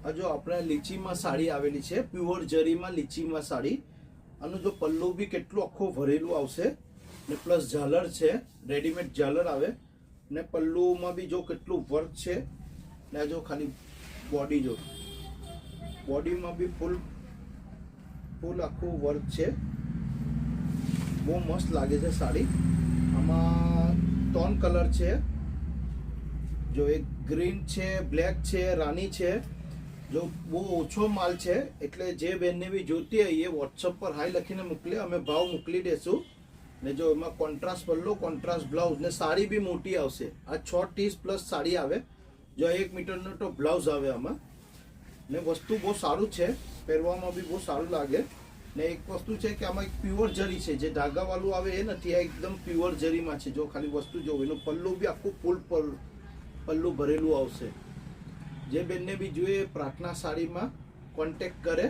આ જો આપણે લીચીમાં સાડી આવેલી છે, પ્યોર જરીમાં લીચીમાં સાડી. આનું જો પલ્લુ બી કેટલું આખું ભરેલું આવશે ને પ્લસ ઝાલર છે, રેડીમેડ ઝાલર આવે ને પલ્લુમાં બી જો કેટલું વર્ક છે ને જો ખાલી બોડી જો બોડીમાં બી ફૂલ આખું વર્ક છે. બહુ મસ્ત લાગે છે સાડી. આમાં 3 કલર છે, જો એક ગ્રીન છે, બ્લેક છે, રાની છે. જો બહુ ઓછો માલ છે એટલે જે બેનને બી જોતી હોય એ વોટ્સઅપ પર હાઈ લખીને મોકલે, અમે ભાવ મોકલી દેશું. ને જો એમાં કોન્ટ્રાસ્ટ પલ્લો, કોન્ટ્રાસ્ટ બ્લાઉઝ ને સાડી બી મોટી આવશે. આ 6 પ્લસ સાડી આવે, જો 1 મીટરનો તો બ્લાઉઝ આવે આમાં. ને વસ્તુ બહુ સારું છે, પહેરવામાં બી બહુ સારું લાગે. ને એક વસ્તુ છે કે આમાં એક પ્યોર જરી છે, જે ધાગાવાળું આવે એ નથી, આ એકદમ પ્યોર જરીમાં છે. જો ખાલી વસ્તુ જો એનું પલ્લું બી આખું ફૂલ પલ્લું ભરેલું આવશે. જે બેનને બી જોઈએ પ્રાર્થના સાડીમાં કોન્ટેક્ટ કરે.